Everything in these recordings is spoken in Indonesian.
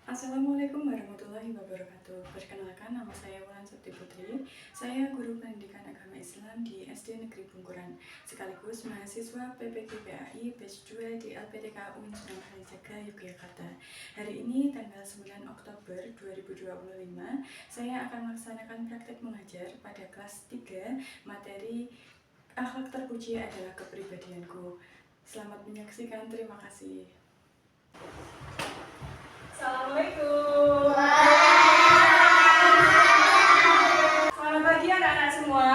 Assalamualaikum warahmatullahi wabarakatuh. Perkenalkan, nama saya Wulan Septi Putri. Saya guru pendidikan agama Islam di SD Negeri Bungkuran, sekaligus mahasiswa PPKPAI Batch 2 di LPTK UIN Sunan Kalijaga, Yogyakarta. Hari ini tanggal 9 Oktober 2025, saya akan melaksanakan praktek mengajar pada kelas 3 materi akhlak terpuji adalah kepribadianku. Selamat menyaksikan, terima kasih. Assalamualaikum. Selamat pagi anak-anak semua.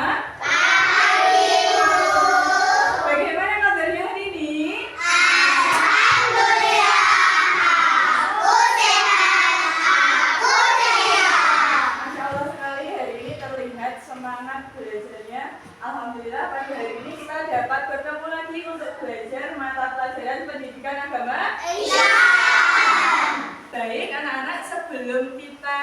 Bagaimana kabarnya hari ini? Alhamdulillah, aku sehat. Masya Allah sekali, hari ini terlihat semangat belajarnya. Alhamdulillah, pada hari ini kita dapat bertemu lagi untuk belajar mata pelajaran pendidikan agama. Baik anak-anak, sebelum kita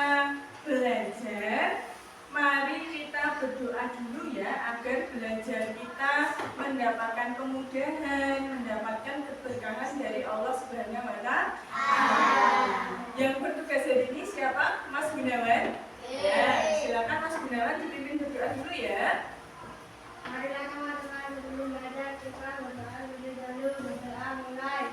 belajar, mari kita berdoa dulu ya, agar belajar kita mendapatkan kemudahan, mendapatkan keberkahan dari Allah Subhanahu wa Ta'ala. Yang bertugas hari ini siapa? Mas Gunawan? Ya, silakan Mas Gunawan dipimpin berdoa dulu ya. Marilah teman-teman sebelum belajar kita berdoa lebih dahulu. Berdoa mulai.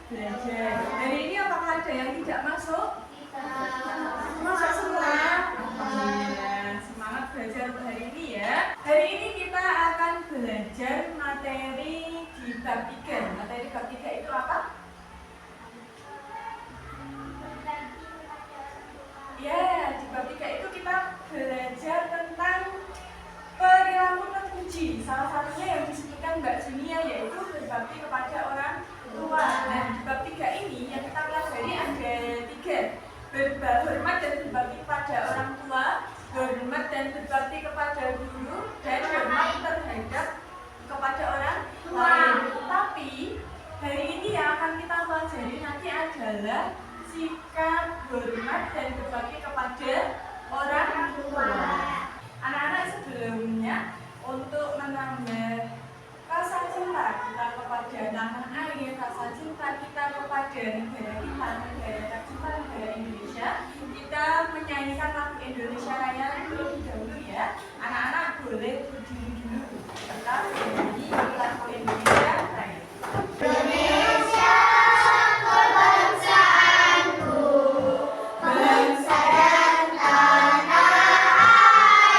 Belajar. Hari ini apakah ada yang tidak masuk? Masuk semua? Alhamdulillah. Semangat belajar untuk hari ini ya. Hari ini kita akan belajar materi di bab 3. Materi bab 3 itu apa? Ya, di bab 3 itu kita belajar tentang perilaku terpuji. Salah satunya yang disebutkan Mbak Junia yaitu berbakti kepada orang tua. Nah, di bab 3 ini yang kita pelajari ada 3. Berhormat dan berbakti kepada orang tua, berhormat dan berbakti kepada guru, dan hormat terhadap kepada orang lain. Tapi hari ini yang akan kita pelajari nanti adalah sikap hormat dan berbakti kepada orang tua. Anak-anak, sebelumnya untuk menambah rasa cinta kita kepada tanah air, rasa cinta kita kepada negara kita, negara tercinta, negara Indonesia, kita menyanyikan lagu Indonesia Raya terlebih dahulu ya. Anak-anak boleh berdiri dulu, kita menyanyi lagu Indonesia Raya. Indonesia, kebangsaanku, bangsa dan tanah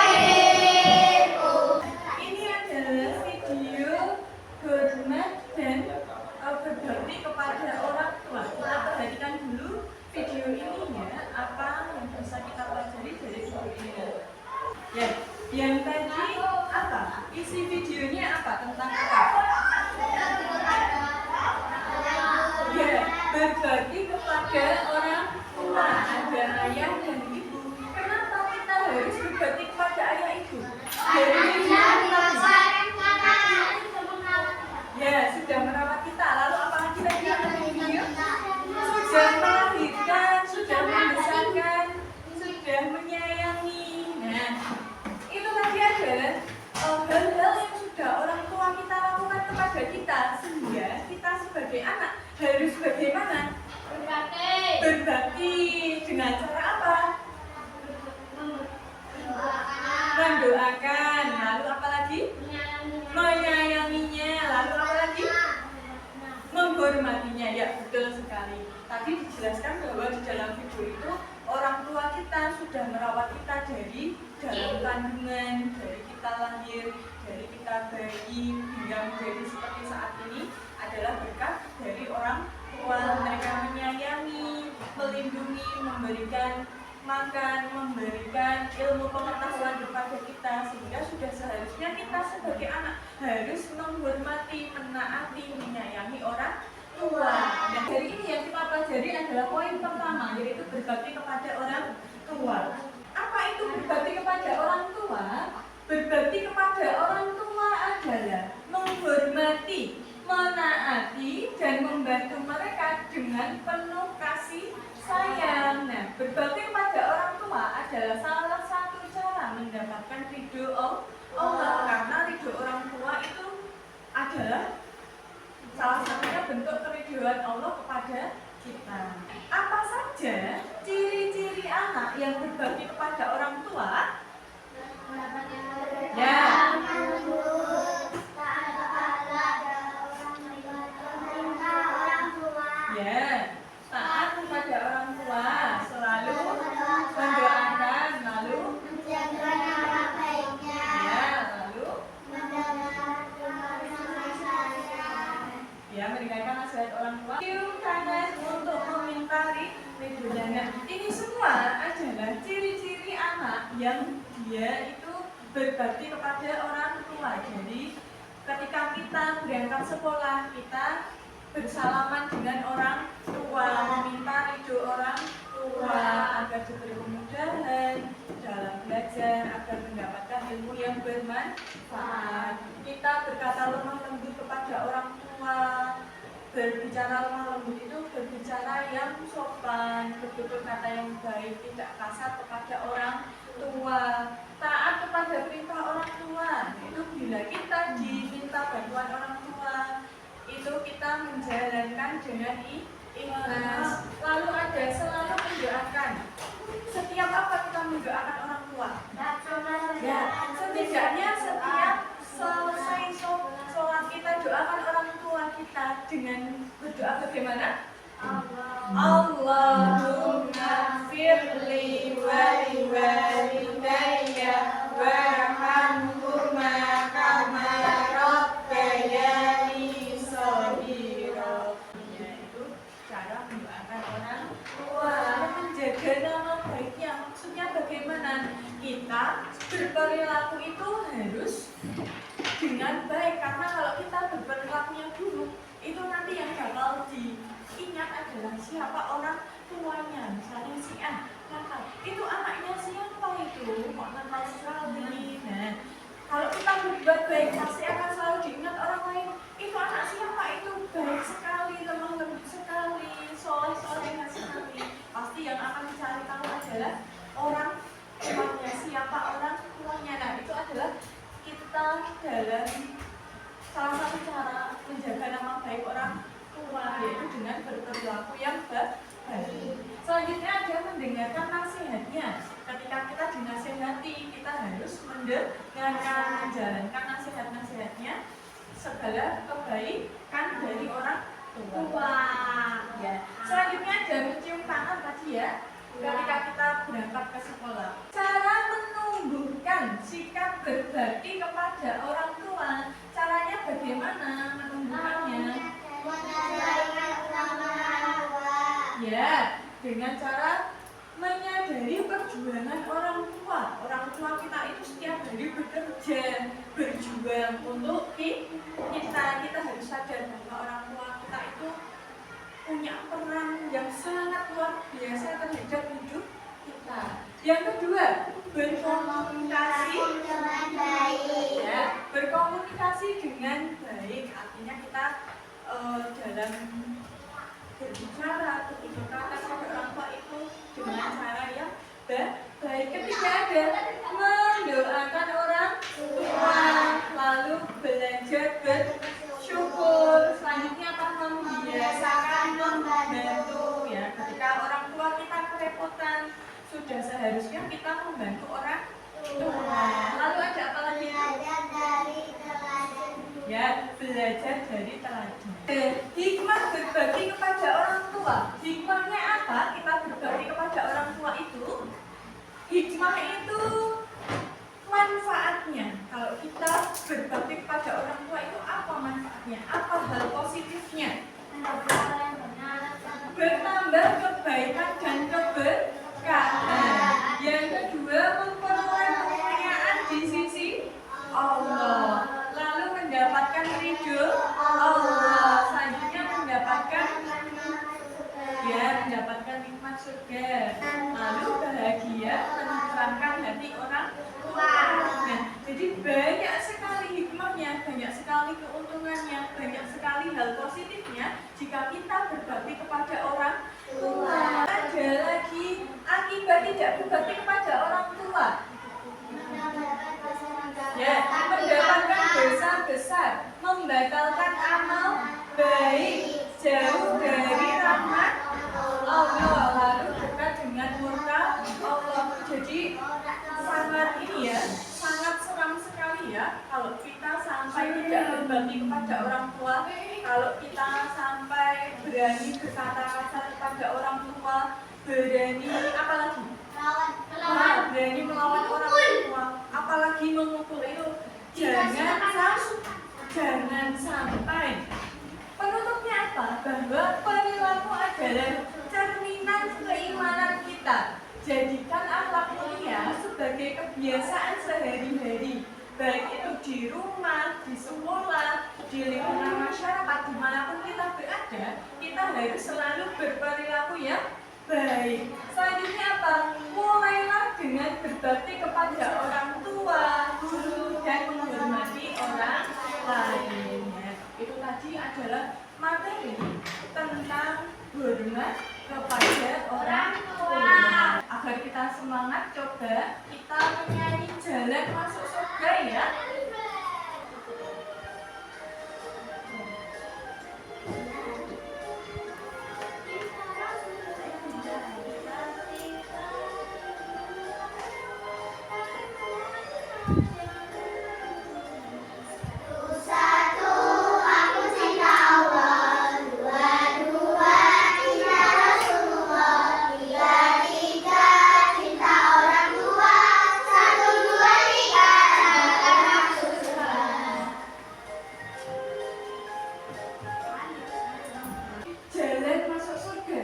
airku. Ini adalah video hormat dan berbakti kepada orang tua. Kita perhatikan dulu video ini ya, apa yang bisa kita pelajari dari video ini. Ya, yang tadi apa? Isi videonya apa? Tentang apa? Ya, berbakti kepada orang tua, ada ayah dan ibu. Kenapa kita harus berbakti kepada ayah ibu? Dari ya, sudah merawat kita. Lalu apalagi lagi yang video? Sudah melahirkan, sudah membesarkan, sudah menyayangi. Nah, itu tadi adalah hal-hal yang sudah orang tua kita lakukan kepada kita, sehingga kita sebagai anak harus bagaimana? Berbakti dengan cara apa? Mendoakan. Lalu apa lagi? Menyayanginya. Lalu apa lagi? menghormatinya. Ya, betul sekali. Tadi dijelaskan bahwa di dalam video itu orang tua kita sudah merawat kita dari dalam kandungan, dari kita lahir, dari kita bayi hingga menjadi seperti saat ini adalah berkat dari orang tua. Mereka menyayangi, melindungi, memberikan makan, memberikan ilmu pengetahuan kepada kita, sehingga sudah seharusnya kita sebagai anak harus menghormati, menaati, menyayangi orang tua. Nah, dari ini yang kita pelajari adalah poin pertama, yaitu berbakti kepada orang tua. Apa itu berbakti kepada orang tua? Berbakti kepada orang tua adalah menghormati, menaati, dan membantu mereka dengan penuh kasih sayang. Nah, berbakti kepada orang tua adalah salah satu cara mendapatkan ridho Allah, karena ridho orang tua itu adalah salah satunya bentuk keridhoan Allah kepada kita. Apa saja ciri-ciri anak yang berbakti kepada orang tua? Ya. Ya, taat kepada orang tua, selalu mendoakan, lalu ya, mendengarkan nasihat orang tua, karena untuk memintari ridhonya. Nah, ini semua adalah ciri-ciri anak yang dia itu berbakti kepada orang tua. Jadi ketika kita berangkat sekolah, kita bersalaman dengan orang tua, meminta ridho orang tua agar diberi kemudahan dalam belajar, agar mendapatkan ilmu yang bermanfaat. Kita berkata lemah lembut kepada orang tua. Berbicara lemah lembut itu berbicara yang sopan, bertutur kata yang baik, tidak kasar kepada orang tua, taat kepada perintah orang tua. Itu bila kita diminta bantuan orang tua, itu kita menjalankan dengan ikhlas. Lalu ada selalu mendoakan. Setiap apa kita mendoakan orang tua? Ya, setidaknya setiap selesai sholat kita doakan orang tua kita dengan berdoa bagaimana? Allahumma firli waliwalidayya warhamhuma kama rabbayani shaghira. Yaitu cara mendoakan orang tua, menjaga nama baiknya. Maksudnya bagaimana? Kita berperilaku itu harus dengan baik, karena kalau kita berperilakunya buruk, itu nanti yang bakal diingat adalah siapa orang tuanya. Misalnya si A, kakak, itu anaknya siapa itu? Kok nakal sekali. Nah, kalau kita berbuat baik pasti akan selalu diingat orang lain. Itu anak siapa itu? Baik sekali, lemah lembut sekali, soleh-solehah sekali. Pasti yang akan dicari tahu adalah orang tuanya, siapa orang tuanya. Nah, itu adalah kita dalam salah satu cara menjaga nama baik orang tua, yaitu dengan berperilaku yang baik. Selanjutnya ada mendengarkan nasihatnya. Ketika kita dinasihati, kita harus mendengarkan, menjalankan nasihat-nasihatnya, segala kebaikan dari orang tua. Ya. Selanjutnya ada mencium tangan tadi ya. Ketika kita berangkat ke sekolah, cara menumbuhkan sikap berbakti kepada orang tua, caranya bagaimana menumbuhkannya? Ya, dengan cara menyadari perjuangan orang tua. Orang tua kita itu setiap hari bekerja, berjuang untuk kita. Kita harus sadar bahwa orang tua kita itu punya peran yang sangat luar biasa terhadap hidup kita. Yang kedua, berkomunikasi dengan baik. Ya, berkomunikasi dengan baik artinya kita dalam berbicara, bertutur kata kepada orang tua itu dengan cara yang baik. Ketiga ada mendoakan orang tua, lalu belajar bersyukur. Selanjutnya apa? Membiasakan membantu. Ya, ketika orang tua kita kerepotan, sudah seharusnya kita membantu orang tua. Lalu ada apa lagi? Belajar dari teladan Ya, belajar dari teladan. Hikmah berbakti kepada orang tua. Hikmahnya apa? Kita berbakti kepada orang tua itu. Hikmah itu manfaatnya. Kalau kita berbakti kepada orang tua itu apa manfaatnya? Apa hal positifnya? Bertambah kebaikan dan keberkahan. Yang kedua, memperoleh kemuliaan di sisi Allah. Lalu mendapatkan ridho Allah. Selanjutnya mendapatkan nikmat surga. Lalu bahagia menenteramkan hati orang tua. Nah, jadi banyak sekali hikmahnya, banyak sekali keuntungannya, banyak sekali hal positifnya jika kita berbakti kepada orang tua. Ada lagi akibat tidak berbakti kepada orang tua. Ya, mendapatkan dosa besar, membatalkan amal baik, jauh dari rahmat Allah, lalu dekat dengan murka Allah. Jadi sangat sangat seram sekali ya kalau kita sampai tidak berbakti kepada orang tua, kalau kita sampai berani berkata kasar kepada orang tua, berani apalagi berani melawan orang tua, apalagi memukul itu jangan sampai. Penutupnya apa? Bahwa perilaku adalah cerminan keimanan kita. Jadikan akhlak mulia sebagai kebiasaan sehari-hari, baik itu di rumah, di sekolah, di lingkungan masyarakat, dimanapun kita berada, kita harus selalu berperilaku yang baik. Selanjutnya apa? Mulailah dengan berbakti kepada orang tua, guru, dan menghormati orang lain. Itu tadi adalah materi tentang hormat kepada orang tua. Agar kita semangat, coba kita menyanyi jalan masuk surga ya.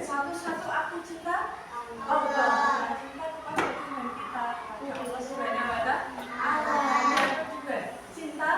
Satu-satu aku cinta Allah, cinta kepada Tuhan kita, kepada Allah Subhanahu wa Ta'ala. Yang kedua, cinta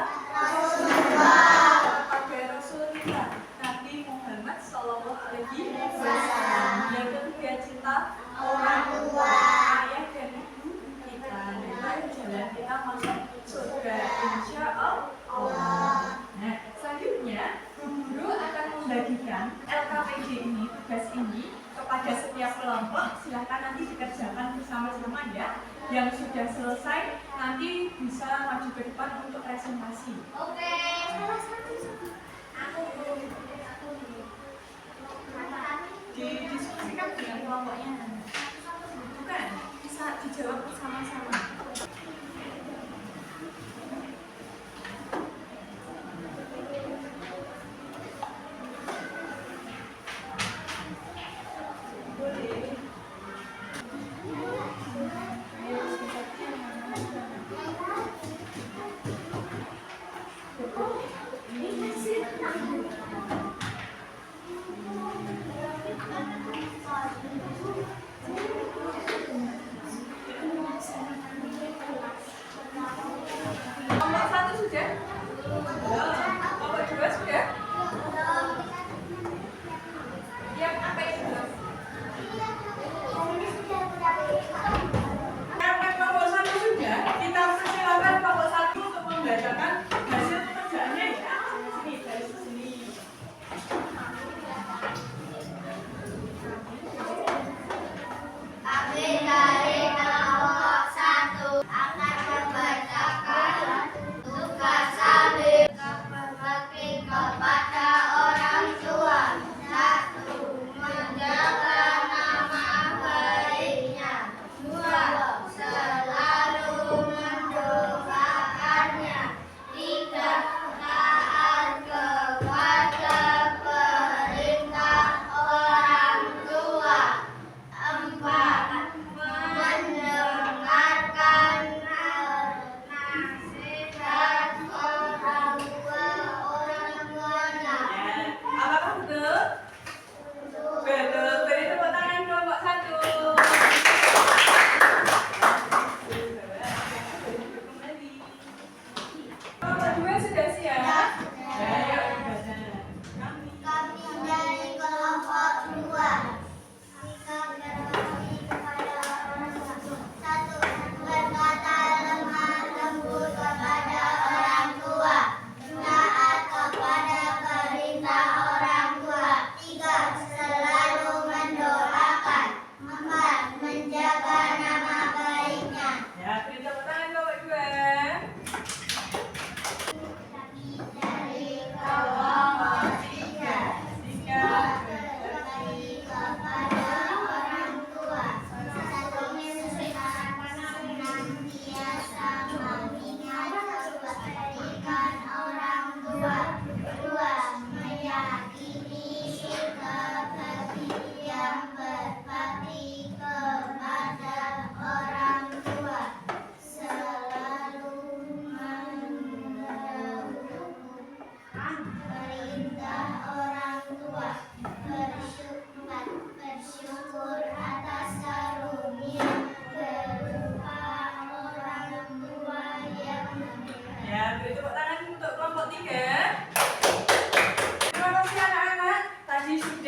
kepada Rasul kita, Nabi Muhammad Sallallahu Alaihi Wasallam. Yang ketiga, cinta orang tua, ayah dan ibu kita. Dan jalan kita masuk surga, insya Allah. Nah, selanjutnya guru akan membagikan LKPD ini, tugas ini kepada setiap kelompok. Silahkan nanti dikerjakan bersama-sama ya. Yang sudah selesai nanti bisa maju ke depan untuk presentasi. Oke. Didiskusikan dengan kelompoknya. Bukan, bisa dijawab bersama-sama.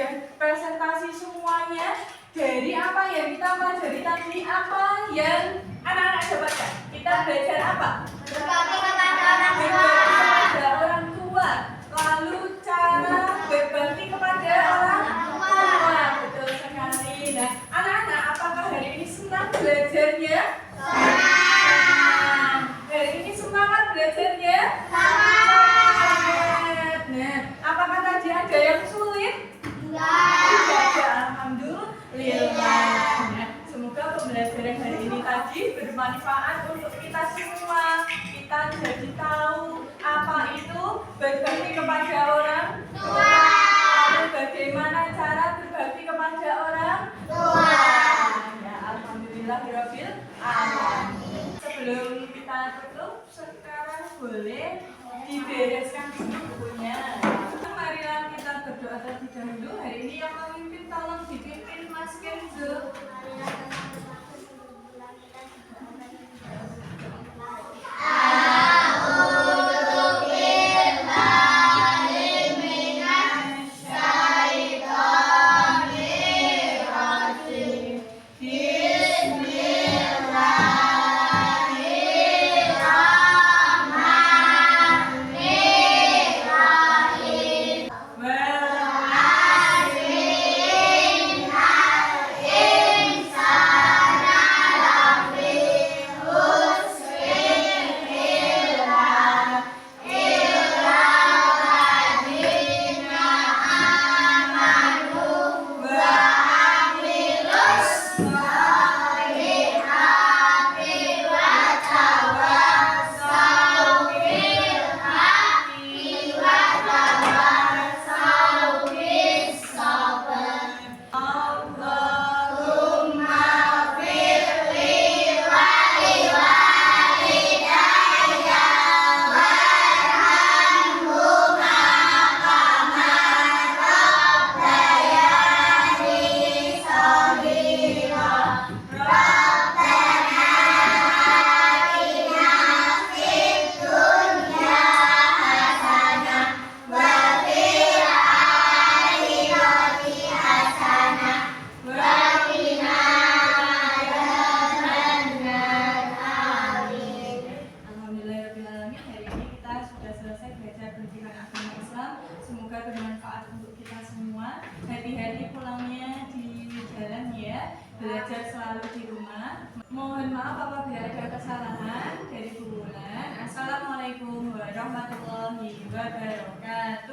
sudah presentasi semuanya dari apa yang kita pelajari tadi, apa yang anak-anak dapatkan. Kita belajar apa? Berbakti kepada orang tua. Berbakti kepada orang tua. Lalu cara berbakti kepada orang tua. Betul sekali. Nah, anak-anak, apakah hari ini senang belajarnya? Senang. Hari ini semangat belajarnya? Semangat. Nah, apakah tadi ada yang sulit? Tidak ada. Alhamdulillah. Nah, semoga pembelajaran hari ini tadi bermanfaat untuk kita semua. Kita jadi tahu apa itu berbakti kepada orang tua. Lalu bagaimana cara berbakti kepada orang tua. Ya, alhamdulillahirabbil alamin. Sebelum kita tutup, sekarang boleh dibereskan dulu bukunya. Marilah kita berdoa terlebih dahulu. Hari ini yang memimpin tolong dipimpin Mas Kenzo. Semoga bermanfaat untuk kita semua. Hati-hati pulangnya di jalan ya. Belajar selalu di rumah. Mohon maaf apabila ada kesalahan dari Bu Wulan. Assalamualaikum warahmatullahi wabarakatuh.